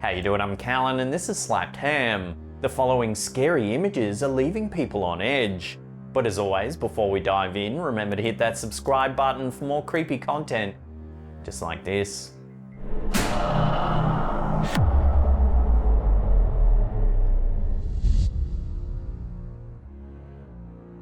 How you doing? I'm Callan and this is Slapped Ham. The following scary images are leaving people on edge. But as always, before we dive in, remember to hit that subscribe button for more creepy content, just like this.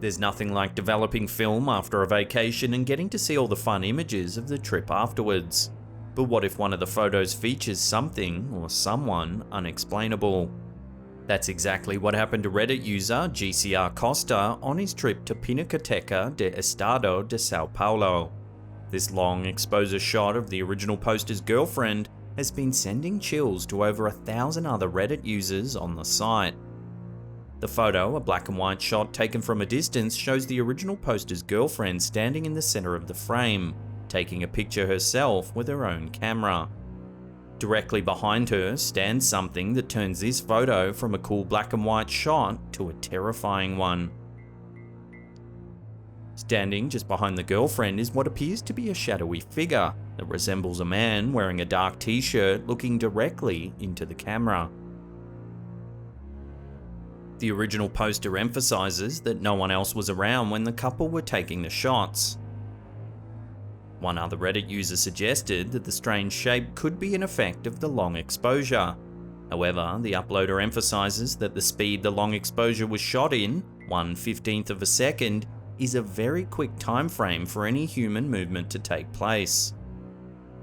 There's nothing like developing film after a vacation and getting to see all the fun images of the trip afterwards. But what if one of the photos features something or someone unexplainable? That's exactly what happened to Reddit user GCR Costa on his trip to Pinacoteca de Estado de Sao Paulo. This long exposure shot of the original poster's girlfriend has been sending chills to over 1,000 other Reddit users on the site. The photo, a black and white shot taken from a distance, shows the original poster's girlfriend standing in the center of the frame, taking a picture herself with her own camera. Directly behind her stands something that turns this photo from a cool black and white shot to a terrifying one. Standing just behind the girlfriend is what appears to be a shadowy figure that resembles a man wearing a dark t-shirt looking directly into the camera. The original poster emphasizes that no one else was around when the couple were taking the shots. One other Reddit user suggested that the strange shape could be an effect of the long exposure. However, the uploader emphasizes that the speed the long exposure was shot in, 1/15th of a second, is a very quick time frame for any human movement to take place.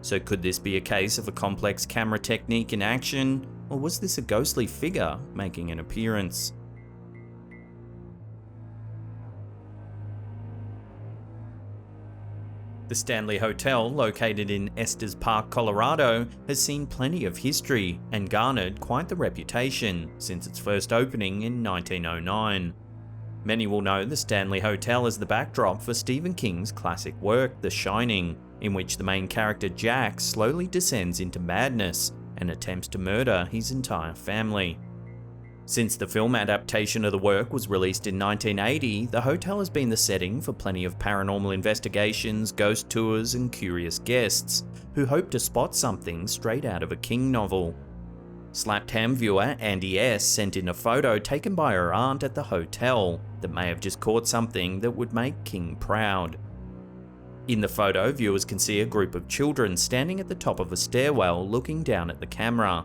So could this be a case of a complex camera technique in action, or was this a ghostly figure making an appearance? The Stanley Hotel, located in Estes Park, Colorado, has seen plenty of history and garnered quite the reputation since its first opening in 1909. Many will know the Stanley Hotel as the backdrop for Stephen King's classic work, The Shining, in which the main character Jack slowly descends into madness and attempts to murder his entire family. Since the film adaptation of the work was released in 1980, the hotel has been the setting for plenty of paranormal investigations, ghost tours, and curious guests who hope to spot something straight out of a King novel. Slapped Ham viewer Andi S sent in a photo taken by her aunt at the hotel that may have just caught something that would make King proud. In the photo, viewers can see a group of children standing at the top of a stairwell looking down at the camera.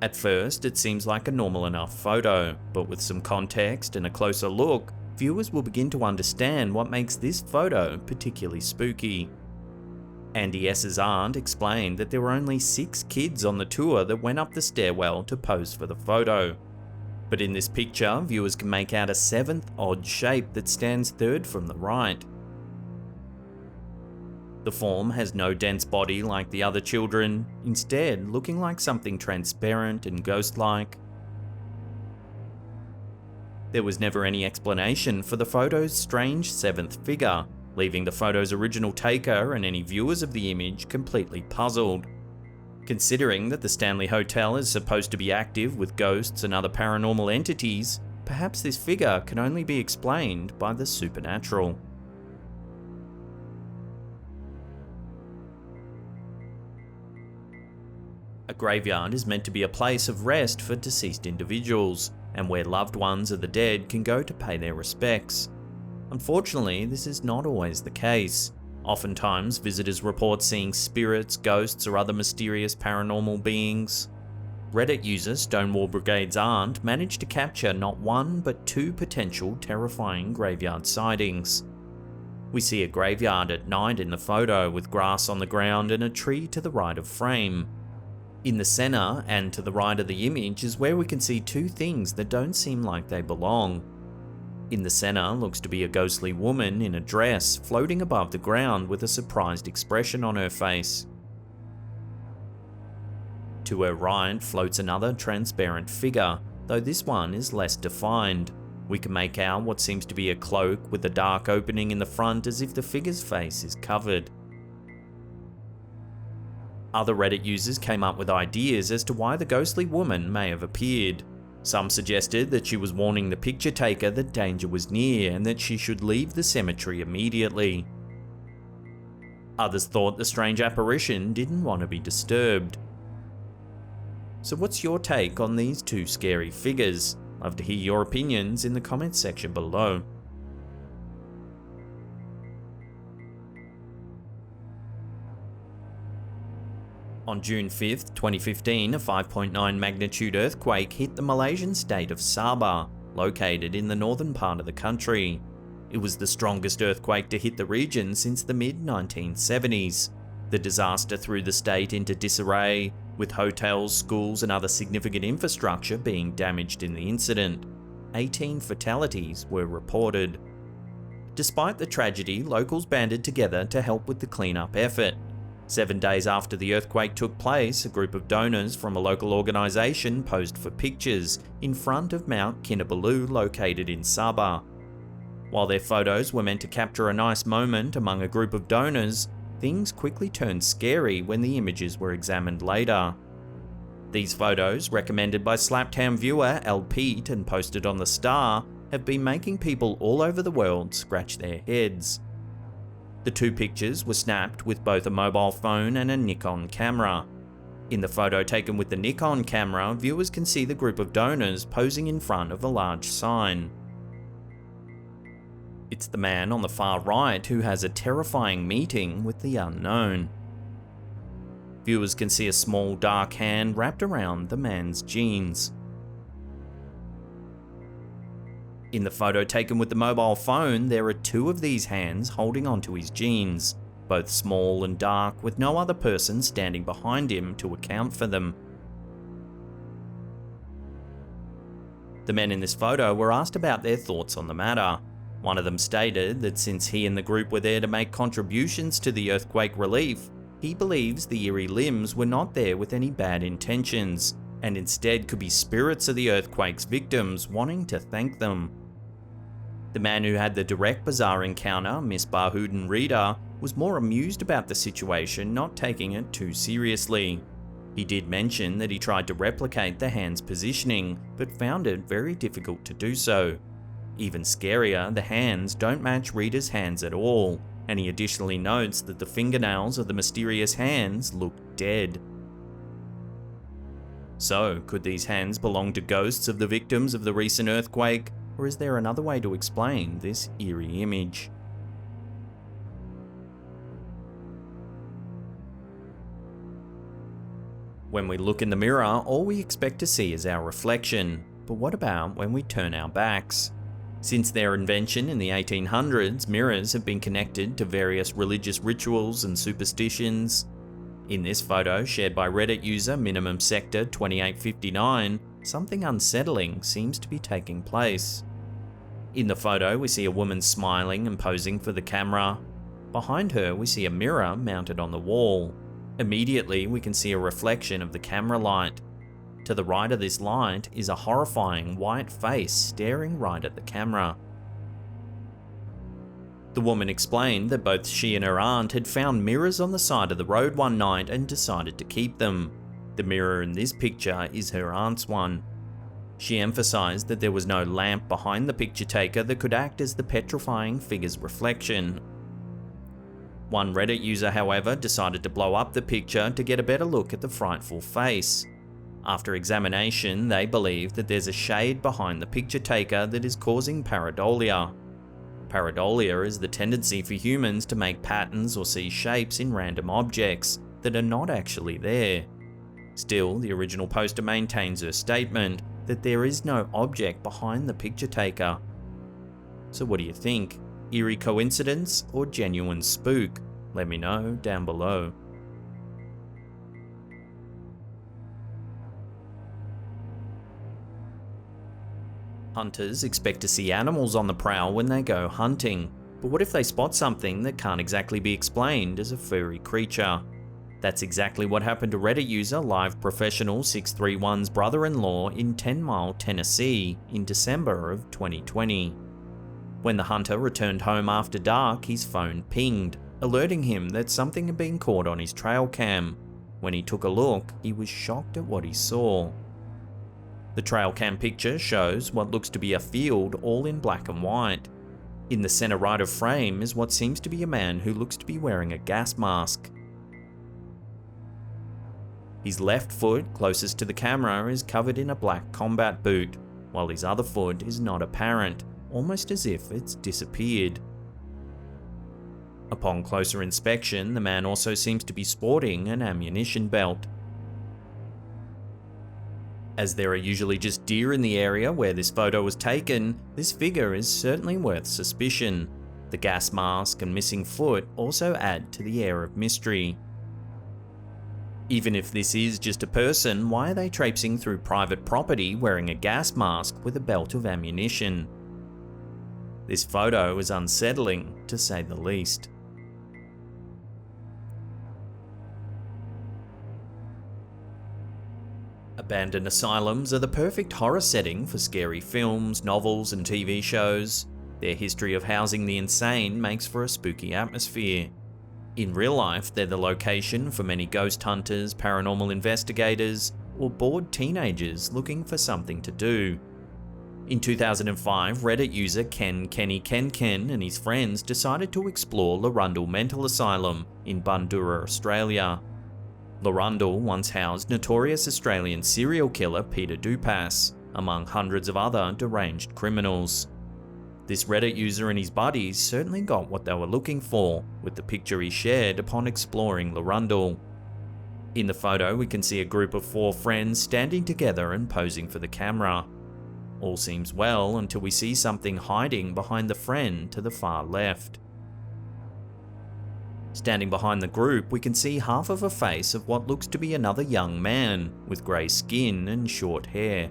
At first, it seems like a normal enough photo, but with some context and a closer look, viewers will begin to understand what makes this photo particularly spooky. Andi S's aunt explained that there were only 6 kids on the tour that went up the stairwell to pose for the photo. But in this picture, viewers can make out a 7th odd shape that stands third from the right. The form has no dense body like the other children, instead looking like something transparent and ghost-like. There was never any explanation for the photo's strange 7th figure, leaving the photo's original taker and any viewers of the image completely puzzled. Considering that the Stanley Hotel is supposed to be active with ghosts and other paranormal entities, perhaps this figure can only be explained by the supernatural. A graveyard is meant to be a place of rest for deceased individuals, and where loved ones of the dead can go to pay their respects. Unfortunately, this is not always the case. Oftentimes, visitors report seeing spirits, ghosts, or other mysterious paranormal beings. Reddit user Stonewall Brigade's aunt managed to capture not 1 but 2 potential terrifying graveyard sightings. We see a graveyard at night in the photo with grass on the ground and a tree to the right of frame. In the center and to the right of the image is where we can see 2 things that don't seem like they belong. In the center looks to be a ghostly woman in a dress floating above the ground with a surprised expression on her face. To her right floats another transparent figure, though this one is less defined. We can make out what seems to be a cloak with a dark opening in the front as if the figure's face is covered. Other Reddit users came up with ideas as to why the ghostly woman may have appeared. Some suggested that she was warning the picture taker that danger was near and that she should leave the cemetery immediately. Others thought the strange apparition didn't want to be disturbed. So what's your take on these two scary figures? Love to hear your opinions in the comments section below. On June 5th, 2015, a 5.9 magnitude earthquake hit the Malaysian state of Sabah, located in the northern part of the country. It was the strongest earthquake to hit the region since the mid-1970s. The disaster threw the state into disarray, with hotels, schools and other significant infrastructure being damaged in the incident. 18 fatalities were reported. Despite the tragedy, locals banded together to help with the cleanup effort. 7 days after the earthquake took place, a group of donors from a local organisation posed for pictures in front of Mount Kinabalu located in Sabah. While their photos were meant to capture a nice moment among a group of donors, things quickly turned scary when the images were examined later. These photos, recommended by Slaptown viewer L. Pete and posted on The Star, have been making people all over the world scratch their heads. The two pictures were snapped with both a mobile phone and a Nikon camera. In the photo taken with the Nikon camera, viewers can see the group of donors posing in front of a large sign. It's the man on the far right who has a terrifying meeting with the unknown. Viewers can see a small dark hand wrapped around the man's jeans. In the photo taken with the mobile phone, there are two of these hands holding onto his jeans, both small and dark, with no other person standing behind him to account for them. The men in this photo were asked about their thoughts on the matter. One of them stated that since he and the group were there to make contributions to the earthquake relief, he believes the eerie limbs were not there with any bad intentions, and instead could be spirits of the earthquake's victims wanting to thank them. The man who had the direct bizarre encounter, Miss Bahudin Rida, was more amused about the situation, not taking it too seriously. He did mention that he tried to replicate the hand's positioning, but found it very difficult to do so. Even scarier, the hands don't match Rida's hands at all, and he additionally notes that the fingernails of the mysterious hands look dead. So, could these hands belong to ghosts of the victims of the recent earthquake, or is there another way to explain this eerie image? When we look in the mirror, all we expect to see is our reflection. But what about when we turn our backs? Since their invention in the 1800s, mirrors have been connected to various religious rituals and superstitions. In this photo, shared by Reddit user Minimum Sector 2859, something unsettling seems to be taking place. In the photo, we see a woman smiling and posing for the camera. Behind her, we see a mirror mounted on the wall. Immediately, we can see a reflection of the camera light. To the right of this light is a horrifying white face staring right at the camera. The woman explained that both she and her aunt had found mirrors on the side of the road one night and decided to keep them. The mirror in this picture is her aunt's one. She emphasized that there was no lamp behind the picture taker that could act as the petrifying figure's reflection. One Reddit user, however, decided to blow up the picture to get a better look at the frightful face. After examination, they believe that there's a shade behind the picture taker that is causing pareidolia. Pareidolia is the tendency for humans to make patterns or see shapes in random objects that are not actually there. Still, the original poster maintains her statement that there is no object behind the picture taker. So what do you think? Eerie coincidence or genuine spook? Let me know down below. Hunters expect to see animals on the prowl when they go hunting, but what if they spot something that can't exactly be explained as a furry creature? That's exactly what happened to Reddit user Live Professional 631's brother-in-law in 10 Mile, Tennessee in December of 2020. When the hunter returned home after dark, his phone pinged, alerting him that something had been caught on his trail cam. When he took a look, he was shocked at what he saw. The trail cam picture shows what looks to be a field all in black and white. In the center right of frame is what seems to be a man who looks to be wearing a gas mask. His left foot, closest to the camera, is covered in a black combat boot, while his other foot is not apparent, almost as if it's disappeared. Upon closer inspection, the man also seems to be sporting an ammunition belt. As there are usually just deer in the area where this photo was taken, this figure is certainly worth suspicion. The gas mask and missing foot also add to the air of mystery. Even if this is just a person, why are they traipsing through private property wearing a gas mask with a belt of ammunition? This photo is unsettling, to say the least. Abandoned asylums are the perfect horror setting for scary films, novels, and TV shows. Their history of housing the insane makes for a spooky atmosphere. In real life, they're the location for many ghost hunters, paranormal investigators, or bored teenagers looking for something to do. In 2005, Reddit user Ken and his friends decided to explore Larundel Mental Asylum in Bundoora, Australia. Larundel once housed notorious Australian serial killer Peter Dupas, among hundreds of other deranged criminals. This Reddit user and his buddies certainly got what they were looking for, with the picture he shared upon exploring Larundel. In the photo, we can see a group of 4 friends standing together and posing for the camera. All seems well until we see something hiding behind the friend to the far left. Standing behind the group, we can see half of a face of what looks to be another young man, with grey skin and short hair.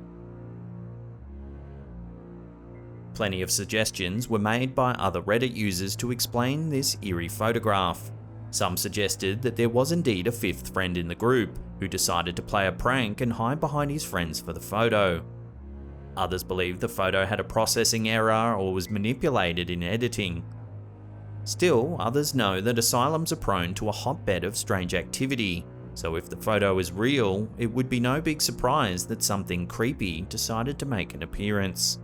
Plenty of suggestions were made by other Reddit users to explain this eerie photograph. Some suggested that there was indeed a 5th friend in the group, who decided to play a prank and hide behind his friends for the photo. Others believed the photo had a processing error or was manipulated in editing. Still, others know that asylums are prone to a hotbed of strange activity, so if the photo is real, it would be no big surprise that something creepy decided to make an appearance.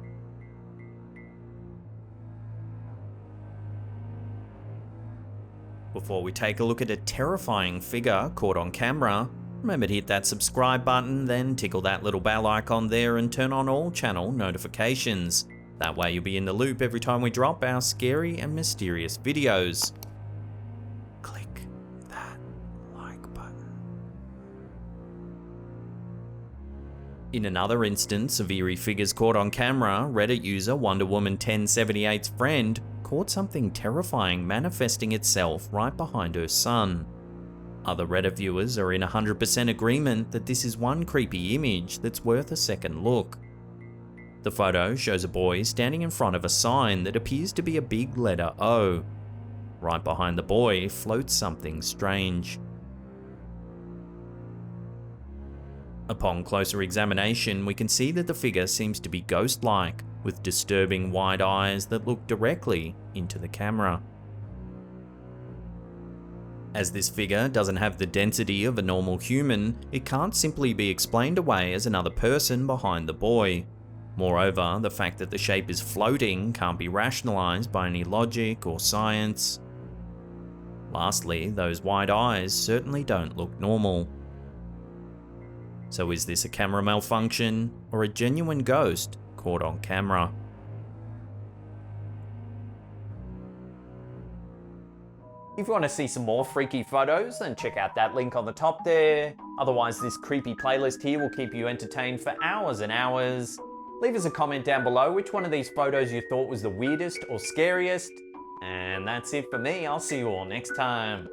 Before we take a look at a terrifying figure caught on camera, remember to hit that subscribe button, then tickle that little bell icon there and turn on all channel notifications. That way you'll be in the loop every time we drop our scary and mysterious videos. Click that like button. In another instance of eerie figures caught on camera, Reddit user Wonder Woman 1078's friend caught something terrifying manifesting itself right behind her son. Other Reddit viewers are in 100% agreement that this is one creepy image that's worth a second look. The photo shows a boy standing in front of a sign that appears to be a big letter O. Right behind the boy floats something strange. Upon closer examination, we can see that the figure seems to be ghost-like, with disturbing wide eyes that look directly into the camera. As this figure doesn't have the density of a normal human, it can't simply be explained away as another person behind the boy. Moreover, the fact that the shape is floating can't be rationalized by any logic or science. Lastly, those wide eyes certainly don't look normal. So is this a camera malfunction or a genuine ghost caught on camera? If you want to see some more freaky photos, then check out that link on the top there. Otherwise, this creepy playlist here will keep you entertained for hours and hours. Leave us a comment down below which one of these photos you thought was the weirdest or scariest. And that's it for me. I'll see you all next time.